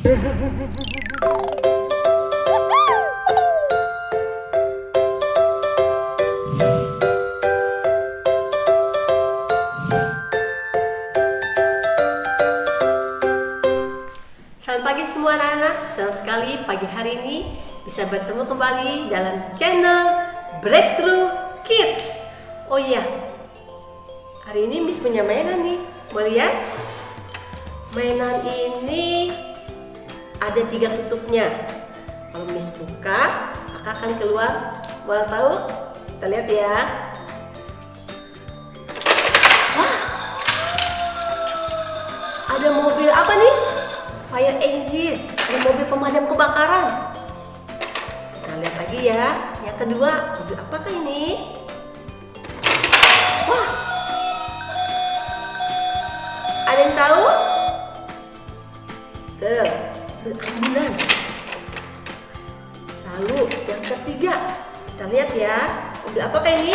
Selamat pagi semua anak-anak, senang sekali pagi hari ini bisa bertemu kembali dalam channel Breakthrough Kids. Oh iya, hari ini Miss punya mainan nih, mau lihat? Mainan ini ada 3 tutupnya. Kalau Miss buka, maka akan keluar. Mau tahu? Kita lihat ya. Wah, ada mobil apa nih? Fire engine, ada mobil pemadam kebakaran. Kita lihat lagi ya. Yang kedua, mobil apakah ini? Wah, ada yang tahu? Tuh, mobil ambulan. Lalu yang ketiga, kita lihat ya. Mobil apakah ini?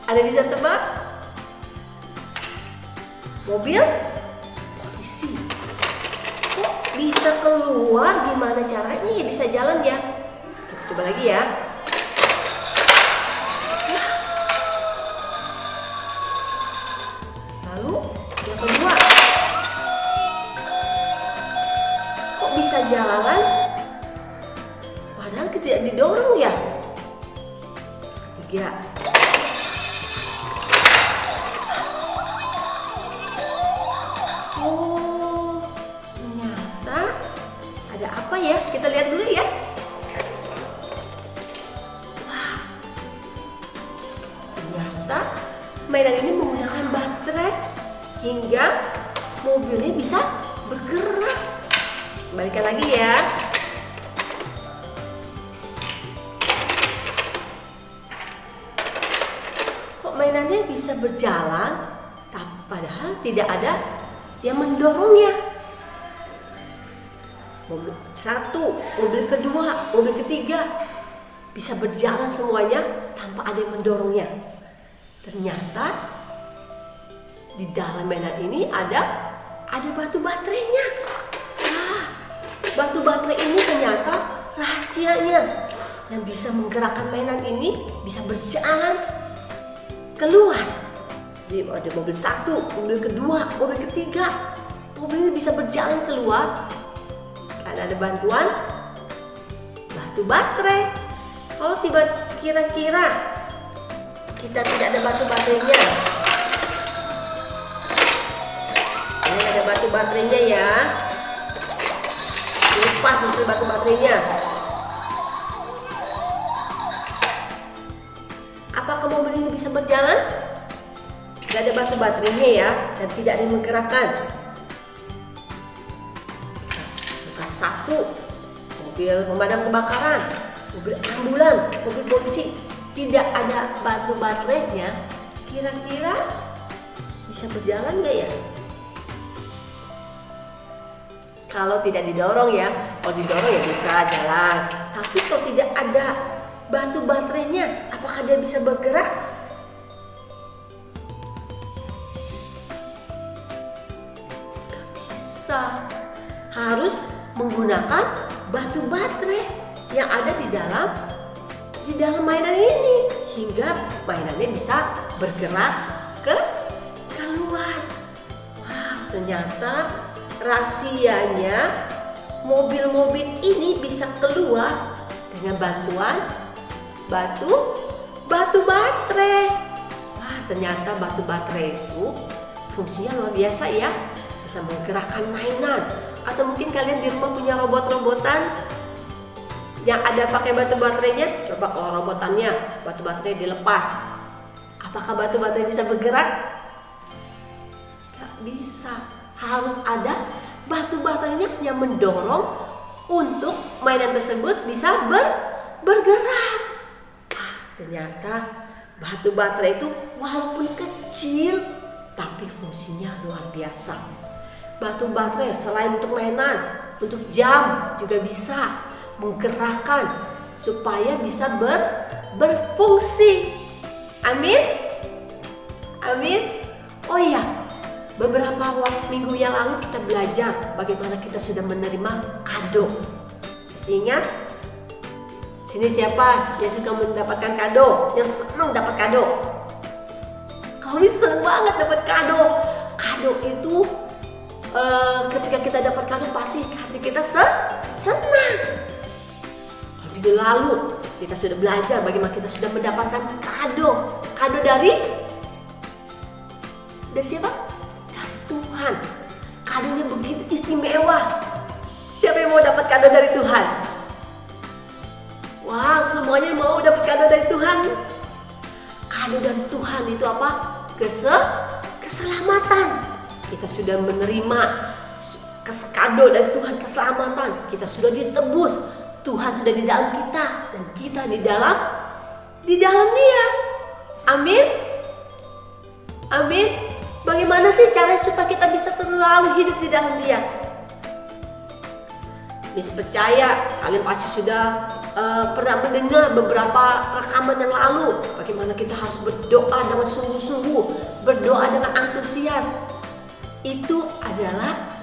Ada bisa tebak? Mobil polisi. Kok bisa keluar? Gimana caranya ya bisa jalan ya? Kita coba lagi ya. Lalu yang kedua, kok bisa jalan? Padahal tidak didorong ya. Ketiga, oh, ternyata ada apa ya? Kita lihat dulu ya. Wah, ternyata mainan ini menggunakan baterai hingga mobilnya bisa bergerak. Sebalikkan lagi ya. Kok mainannya bisa berjalan, padahal tidak ada yang mendorongnya. Mobil satu, mobil kedua, mobil ketiga bisa berjalan semuanya tanpa ada yang mendorongnya. Ternyata di dalam mainan ini ada batu baterainya. Wah, batu baterai ini ternyata rahasianya yang bisa menggerakkan mainan ini bisa berjalan keluar. Jadi ada mobil satu, mobil kedua, mobil ketiga, mobilnya bisa berjalan keluar karena ada bantuan batu baterai. Kalau kira-kira kita tidak ada batu baterainya, ini ada batu baterainya ya, lepas misalnya batu baterainya, apakah mobil ini bisa berjalan? Tidak ada batu baterainya ya, dan tidak ada yang menggerakkan. Bukan satu, mobil pemadam kebakaran, mobil ambulan, mobil polisi, tidak ada batu baterainya. Kira-kira bisa berjalan nggak ya? Kalau tidak didorong ya, kalau didorong ya bisa jalan. Tapi kalau tidak ada batu baterainya, apakah dia bisa bergerak? Harus menggunakan batu baterai yang ada di dalam mainan ini hingga mainannya bisa bergerak keluar. Wah, ternyata rahasianya mobil-mobil ini bisa keluar dengan bantuan batu baterai. Wah, ternyata batu baterai itu fungsinya luar biasa ya. Bisa menggerakkan mainan, atau mungkin kalian di rumah punya robot-robotan yang ada pakai batu baterainya. Coba kalau robotannya batu baterai dilepas, apakah batu baterai bisa bergerak? Gak bisa, harus ada batu baterainya yang mendorong untuk mainan tersebut bisa bergerak. Ternyata batu baterai itu walaupun kecil tapi fungsinya luar biasa. Batu baterai selain untuk mainan, untuk jam juga bisa menggerakkan supaya bisa berfungsi. Amin. Amin. beberapa minggu yang lalu kita belajar bagaimana kita sudah menerima kado. Masih ingat? Sini siapa yang suka mendapatkan kado? Yang senang dapat kado? Kau ini senang banget dapat kado. Kado itu ketika kita dapat kado pasti hati kita senang. Minggu lalu kita sudah belajar bagaimana kita sudah mendapatkan kado. Kado dari siapa? Dari Tuhan. Kadonya begitu istimewa. Siapa yang mau dapat kado dari Tuhan? Wah, semuanya mau dapat kado dari Tuhan. Kado dari Tuhan itu apa? Keselamatan. Kita sudah menerima kado dari Tuhan, keselamatan. Kita sudah ditebus. Tuhan sudah di dalam kita dan kita di dalam Dia. Amin. Amin. Bagaimana sih caranya supaya kita bisa selalu hidup di dalam Dia? Miss percaya kalian pasti sudah pernah mendengar beberapa rekaman yang lalu bagaimana kita harus berdoa dengan sungguh-sungguh, berdoa dengan antusias. Itu adalah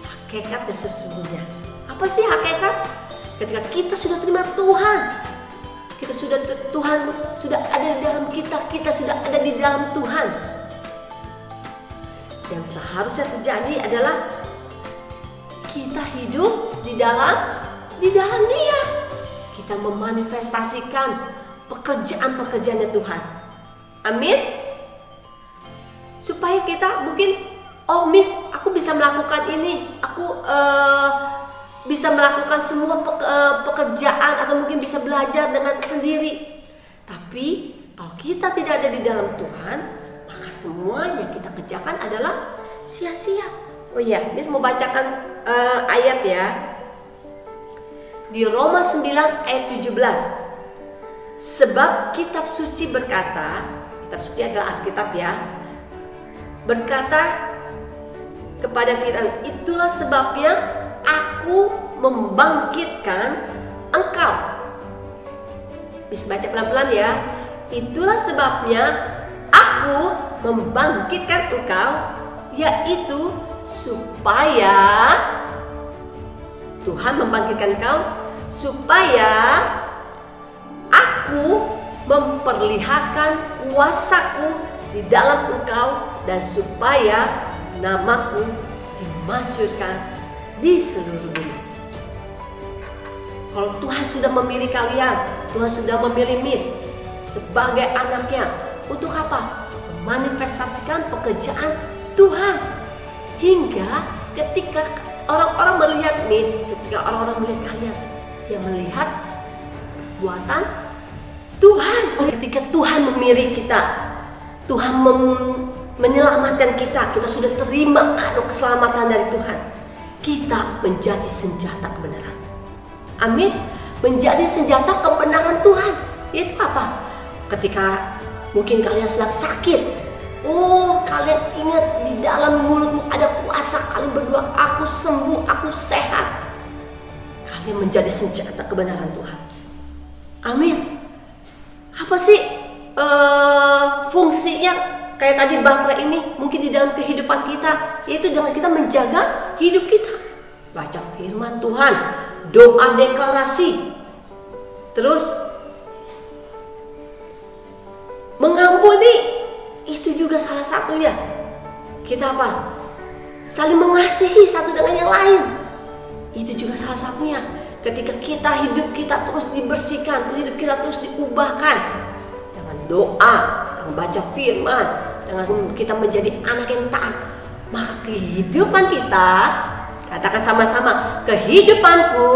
hakikat yang sesungguhnya. Apa sih hakikat? Ketika kita sudah terima Tuhan, Tuhan sudah ada di dalam kita sudah ada di dalam Tuhan. Yang seharusnya terjadi adalah kita hidup di dalam Dia. Kita memanifestasikan pekerjaan-pekerjaannya Tuhan. Amin. Supaya kita mungkin, oh Miss, aku bisa melakukan ini. Aku bisa melakukan semua pekerjaan atau mungkin bisa belajar dengan sendiri. Tapi kalau kita tidak ada di dalam Tuhan, maka semua yang kita kerjakan adalah sia-sia. Oh iya, Miss mau bacakan ayat ya. Di Roma 9 ayat 17. Sebab kitab suci berkata, kitab suci adalah Alkitab ya, berkata kepada Firaun, itulah sebabnya aku membangkitkan engkau. Bisa baca pelan-pelan ya. Itulah sebabnya aku membangkitkan engkau, yaitu supaya Tuhan membangkitkan engkau, supaya aku memperlihatkan kuasaku di dalam engkau, dan supaya namaku dimasyhurkan di seluruh bumi. Kalau Tuhan sudah memilih kalian, Tuhan sudah memilih Miss sebagai anaknya, untuk apa? Memanifestasikan pekerjaan Tuhan. Hingga ketika orang-orang melihat Miss, ketika orang-orang melihat kalian, dia melihat buatan Tuhan. Ketika Tuhan memilih kita, Tuhan menyelamatkan kita sudah terima kado keselamatan dari Tuhan. Kita menjadi senjata kebenaran. Amin. Menjadi senjata kebenaran Tuhan. Itu apa? Ketika mungkin kalian sedang sakit, oh kalian ingat di dalam mulutmu ada kuasa. Kalian berdoa, aku sembuh, aku sehat. Kalian menjadi senjata kebenaran Tuhan. Amin. Apa sih fungsinya? Kayak tadi baterai ini mungkin di dalam kehidupan kita, yaitu dengan kita menjaga hidup kita. Baca firman Tuhan, doa deklarasi, terus mengampuni, itu juga salah satunya. Kita apa? Saling mengasihi satu dengan yang lain. Itu juga salah satunya. Ketika hidup kita terus dibersihkan, hidup kita terus diubahkan dengan doa, dengan baca firman, dengan kita menjadi anak yang taat, maka kehidupan kita, katakan sama-sama, kehidupanku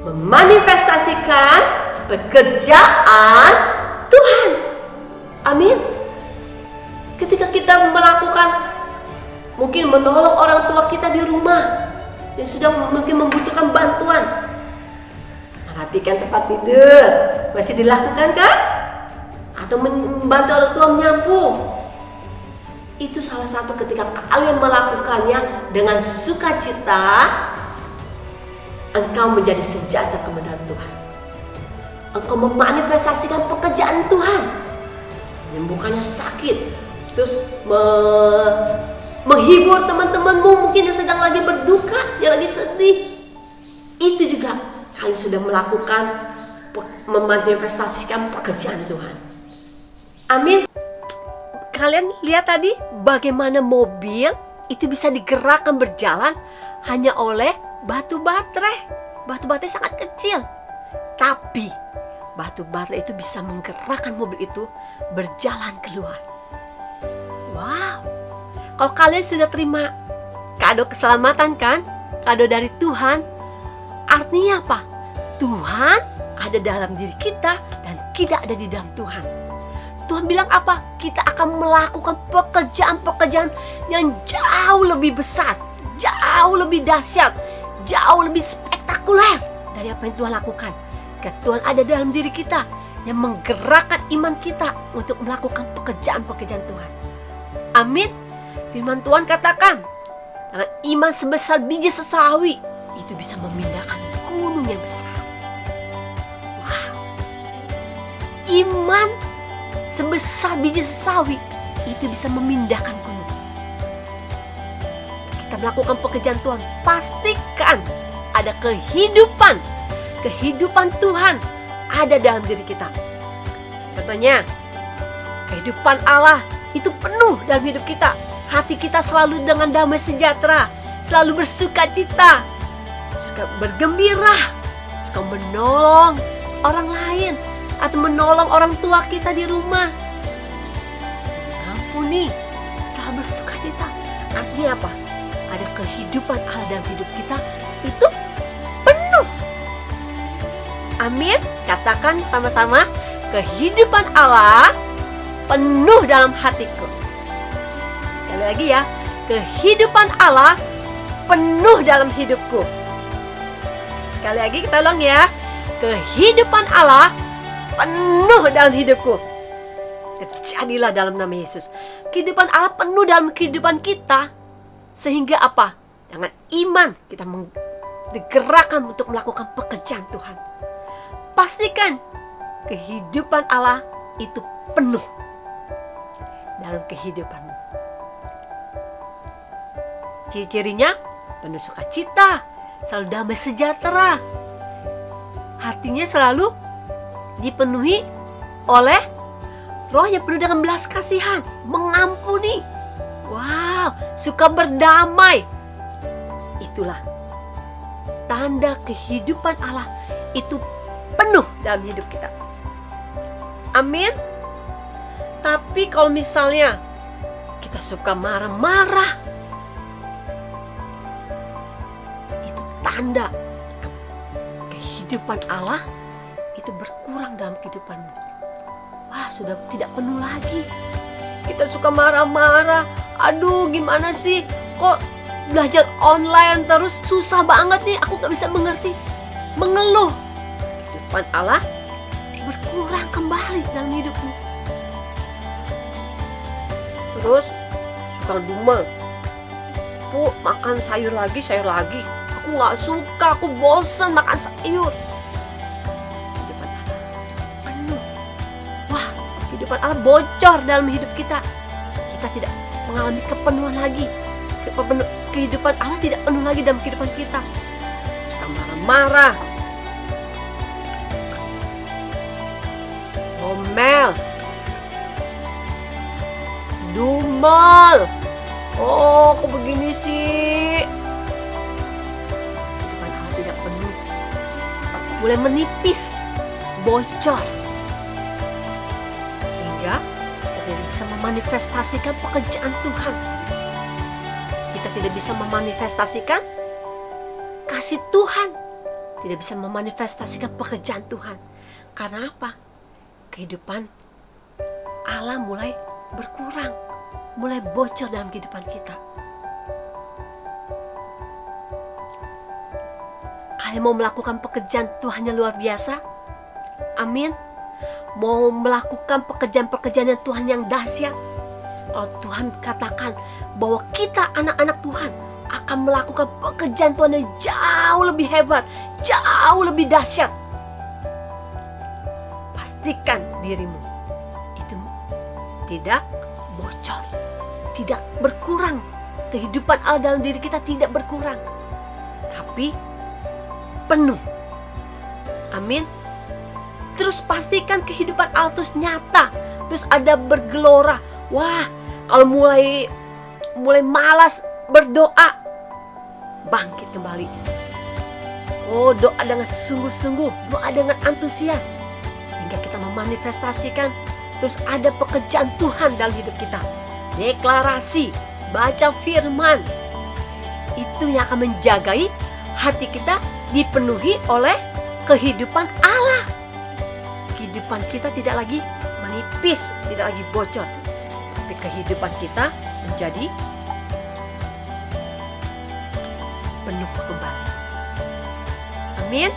memanifestasikan pekerjaan Tuhan. Amin. Ketika kita melakukan, mungkin menolong orang tua kita di rumah yang sedang mungkin membutuhkan bantuan, merapikan tempat tidur, masih dilakukan kan? Atau membantu orang tua menyapu. Itu salah satu ketika kalian melakukannya dengan sukacita, engkau menjadi senjata kebenaran Tuhan. Engkau memanifestasikan pekerjaan Tuhan. Menyembuhkannya sakit, terus menghibur teman-temanmu mungkin yang sedang lagi berduka, yang lagi sedih. Itu juga kalian sudah melakukan, memanifestasikan pekerjaan Tuhan. Amin. Kalian lihat tadi bagaimana mobil itu bisa digerakkan berjalan hanya oleh batu baterai. Batu baterai sangat kecil, tapi batu baterai itu bisa menggerakkan mobil itu berjalan keluar. Wow. Kalau kalian sudah terima kado keselamatan kan, kado dari Tuhan, artinya apa? Tuhan ada dalam diri kita dan kita ada di dalam Tuhan. Tuhan bilang apa? Kita akan melakukan pekerjaan-pekerjaan yang jauh lebih besar, jauh lebih dahsyat, jauh lebih spektakuler dari apa yang Tuhan lakukan. Karena Tuhan ada dalam diri kita yang menggerakkan iman kita untuk melakukan pekerjaan-pekerjaan Tuhan. Amin. Firman Tuhan katakan, dengan iman sebesar biji sesawi itu bisa memindahkan gunung yang besar. Wow. Iman sebesar biji sesawi itu bisa memindahkan gunung. Kita melakukan pekerjaan Tuhan, pastikan ada kehidupan Tuhan ada dalam diri kita. Contohnya, kehidupan Allah itu penuh dalam hidup kita. Hati kita selalu dengan damai sejahtera, selalu bersuka cita, suka bergembira, suka menolong orang lain, atau menolong orang tua kita di rumah. Ampuni, selalu bersuka cita. Artinya apa? Ada kehidupan Allah dalam hidup kita itu penuh. Amin. Katakan sama-sama, kehidupan Allah penuh dalam hatiku. Sekali lagi ya, kehidupan Allah penuh dalam hidupku. Sekali lagi kita ulang ya, kehidupan Allah penuh dalam hidupku. Terjadilah dalam nama Yesus. Kehidupan Allah penuh dalam kehidupan kita. Sehingga apa? Dengan iman kita digerakkan untuk melakukan pekerjaan Tuhan. Pastikan kehidupan Allah itu penuh dalam kehidupanmu. Ciri-cirinya penuh sukacita, selalu damai sejahtera. Hatinya selalu dipenuhi oleh roh yang penuh dengan belas kasihan, mengampuni. Wow, suka berdamai. Itulah tanda kehidupan Allah itu penuh dalam hidup kita. Amin. Tapi kalau misalnya kita suka marah-marah, itu tanda kehidupan Allah itu berkurang dalam kehidupanmu. Wah, sudah tidak penuh lagi. Kita suka marah-marah. Aduh, gimana sih? Kok belajar online terus susah banget nih? Aku gak bisa mengerti. Mengeluh. Kehidupan Allah berkurang kembali dalam hidupmu. Terus suka dumel. Bu, makan sayur lagi. Aku gak suka, aku bosan makan sayur. Kehidupan Allah bocor dalam hidup kita. Kita tidak mengalami kepenuhan lagi. Kehidupan Allah tidak penuh lagi dalam kehidupan kita. Suka marah-marah, ngomel, dumel. Oh, kok begini sih? Kehidupan Allah tidak penuh. Mulai menipis, bocor. Kita tidak bisa memanifestasikan pekerjaan Tuhan. Kita tidak bisa memanifestasikan kasih Tuhan. Tidak bisa memanifestasikan pekerjaan Tuhan. Karena apa? Kehidupan Allah mulai berkurang, mulai bocor dalam kehidupan kita. Kalian mau melakukan pekerjaan Tuhan yang luar biasa? Amin. Mau melakukan pekerjaan-pekerjaan yang Tuhan yang dahsyat. Kalau Tuhan katakan bahwa kita anak-anak Tuhan akan melakukan pekerjaan Tuhan yang jauh lebih hebat, jauh lebih dahsyat. Pastikan dirimu itu tidak bocor, tidak berkurang. Kehidupan Allah dalam diri kita tidak berkurang, tapi penuh. Amin. Terus pastikan kehidupan Allah terus nyata, terus ada bergelora. Wah, kalau mulai malas berdoa, bangkit kembali. Oh, doa dengan sungguh-sungguh, doa dengan antusias, hingga kita memanifestasikan terus ada pekerjaan Tuhan dalam hidup kita. Deklarasi, baca firman, itu yang akan menjagai hati kita dipenuhi oleh kehidupan Allah. Kehidupan kita tidak lagi menipis, tidak lagi bocor, tapi kehidupan kita menjadi penuh kembali. Amin.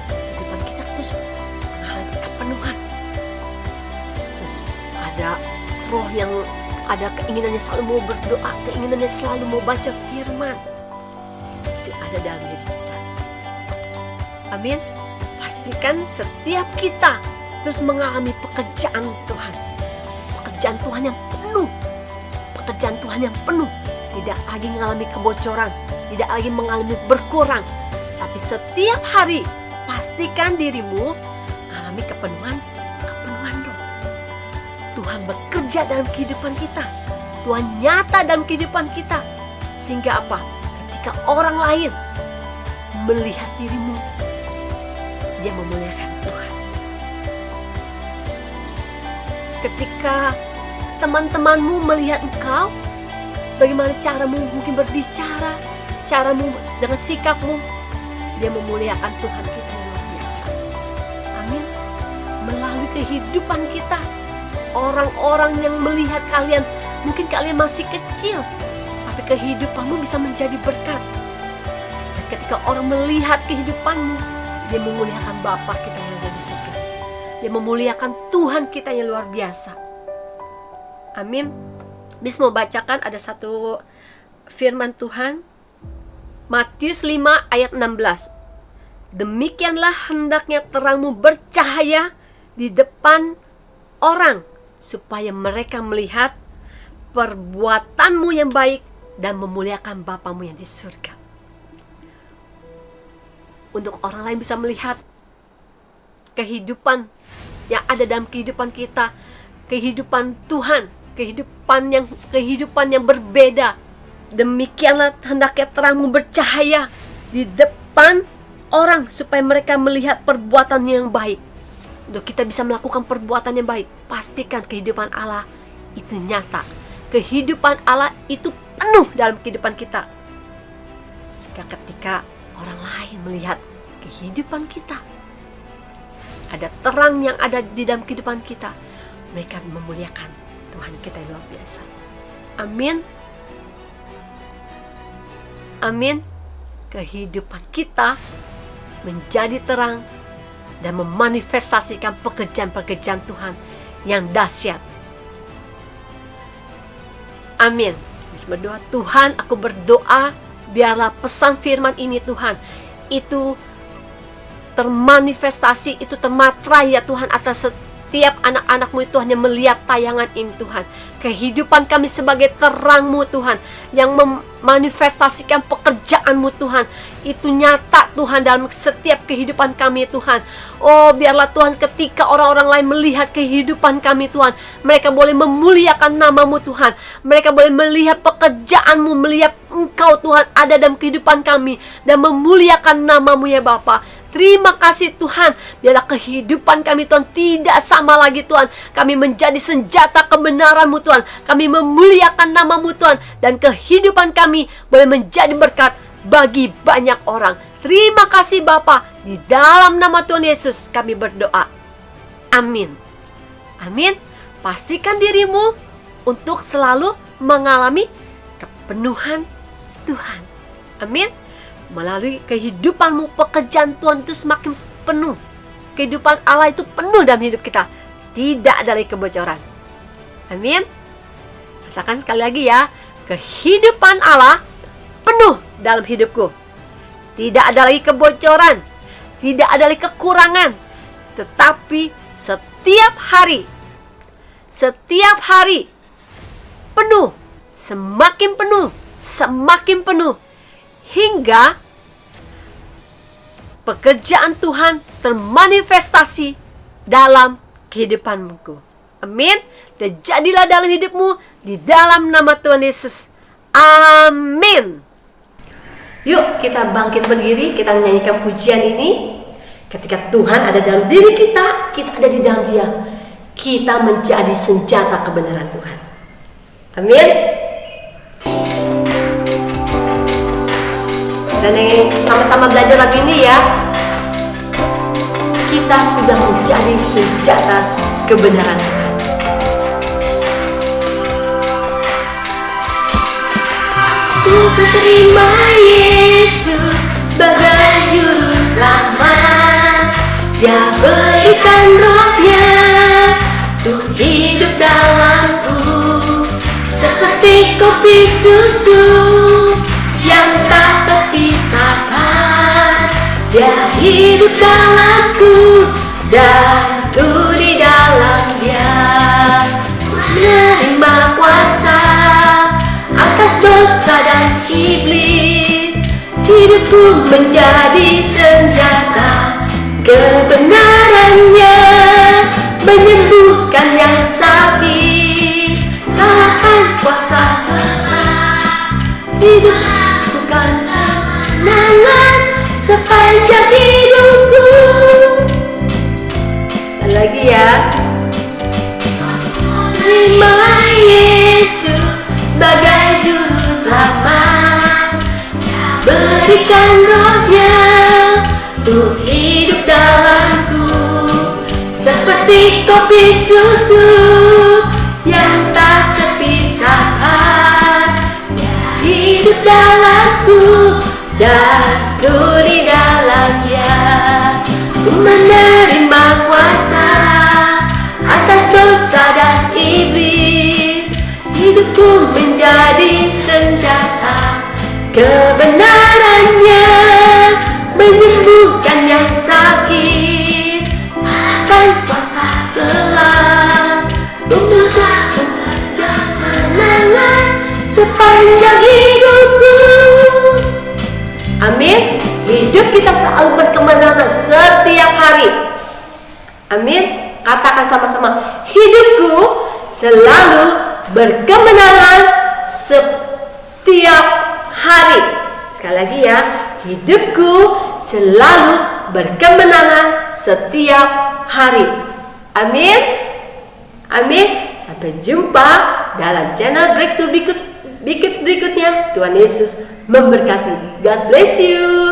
Kehidupan kita terus mengalami kepenuhan. Terus ada roh yang ada keinginannya selalu mau berdoa, keinginannya selalu mau baca firman. Itu ada dalam hidup kita. Amin. Pastikan setiap kita terus mengalami pekerjaan Tuhan. Pekerjaan Tuhan yang penuh. Pekerjaan Tuhan yang penuh. Tidak lagi mengalami kebocoran, tidak lagi mengalami berkurang. Tapi setiap hari pastikan dirimu mengalami kepenuhan roh. Tuhan bekerja dalam kehidupan kita. Tuhan nyata dalam kehidupan kita. Sehingga apa? Ketika orang lain melihat dirimu, dia memuliakan Tuhan. Ketika teman-temanmu melihat engkau, bagaimana caramu mungkin berbicara, caramu dengan sikapmu, dia memuliakan Tuhan kita yang luar biasa. Amin. Melalui kehidupan kita, orang-orang yang melihat kalian, mungkin kalian masih kecil, tapi kehidupanmu bisa menjadi berkat. Dan ketika orang melihat kehidupanmu, dia memuliakan Bapa kita yang ada di surga. Dia memuliakan Tuhan kita yang luar biasa. Amin. Bis mau bacakan ada satu firman Tuhan, Matius 5 ayat 16. Demikianlah hendaknya terangmu bercahaya di depan orang, supaya mereka melihat perbuatanmu yang baik dan memuliakan Bapamu yang di surga. Untuk orang lain bisa melihat kehidupan yang ada dalam kehidupan kita, kehidupan Tuhan, kehidupan yang berbeda. Demikianlah hendaknya terangmu bercahaya di depan orang, supaya mereka melihat perbuatan yang baik. Untuk kita bisa melakukan perbuatan yang baik, pastikan kehidupan Allah itu nyata. Kehidupan Allah itu penuh dalam kehidupan kita. Ketika orang lain melihat kehidupan kita, ada terang yang ada di dalam kehidupan kita, mereka memuliakan Tuhan kita yang luar biasa. Amin. Amin. Kehidupan kita menjadi terang dan memanifestasikan pekerjaan-pekerjaan Tuhan yang dahsyat. Amin. Berdoa, Tuhan, aku berdoa biarlah pesan firman ini Tuhan itu termanifestasi, itu termatrai ya Tuhan atas setiap anak-anak-Mu Tuhan yang melihat tayangan ini Tuhan. Kehidupan kami sebagai terang-Mu Tuhan yang memanifestasikan pekerjaan-Mu Tuhan itu nyata Tuhan dalam setiap kehidupan kami Tuhan. Oh biarlah Tuhan ketika orang-orang lain melihat kehidupan kami Tuhan, mereka boleh memuliakan nama-Mu Tuhan. Mereka boleh melihat pekerjaan-Mu, melihat Engkau Tuhan ada dalam kehidupan kami dan memuliakan nama-Mu ya Bapa. Terima kasih Tuhan, biarlah kehidupan kami Tuhan tidak sama lagi Tuhan. Kami menjadi senjata kebenaran-Mu Tuhan. Kami memuliakan nama-Mu Tuhan. Dan kehidupan kami boleh menjadi berkat bagi banyak orang. Terima kasih Bapa. Di dalam nama Tuhan Yesus kami berdoa. Amin. Amin. Pastikan dirimu untuk selalu mengalami kepenuhan Tuhan. Amin. Melalui kehidupanmu, pekerjaan Tuhan itu semakin penuh. Kehidupan Allah itu penuh dalam hidup kita. Tidak ada lagi kebocoran. Amin. Katakan sekali lagi ya. Kehidupan Allah penuh dalam hidupku. Tidak ada lagi kebocoran. Tidak ada lagi kekurangan. Tetapi setiap hari penuh, semakin penuh, semakin penuh, hingga pekerjaan Tuhan termanifestasi dalam kehidupanmu. Amin. Terjadilah dalam hidupmu di dalam nama Tuhan Yesus. Amin. Yuk kita bangkit berdiri, kita menyanyikan pujian ini. Ketika Tuhan ada dalam diri kita, kita ada di dalam Dia. Kita menjadi senjata kebenaran Tuhan. Amin. Dan yang sama-sama belajar lagi ini ya. Kita sudah menjadi senjata kebenaran Tuhan. Ku terima Yesus sebagai juru selamat. Dia berikan rohnya untuk hidup dalamku, seperti kopi susu yang tak terpisahkan. Dia hidup dalamku dan ku di dalam Dia. Menerima kuasa atas dosa dan iblis. Hidupku menjadi senjata kebenarannya, menyembuhkan yang sakit, kalahkan kuasa dosa. Hidup bukan kenangan sepanjang hidupku. Sekali lagi ya. Terima Yesus sebagai juru selamat. Berikan rohnya untuk hidup dalamku, seperti kopi susu yang tak terpisahkan. Hidup dalamku dan ku di dalamnya. Ku menerima kuasa atas dosa dan iblis. Hidupku menjadi senjata kebenarannya, menyembuhkan yang sakit, akan kuasa gelap, mengucapkan kemenangan sepanjang hidupku. Amin. Hidup kita selalu berkemenangan setiap hari. Amin. Katakan sama-sama, hidupku selalu berkemenangan setiap hari. Sekali lagi ya, hidupku selalu berkemenangan setiap hari. Amin. Amin. Sampai jumpa dalam channel Breakthrough Bikus berikutnya. Tuhan Yesus memberkati. God bless you.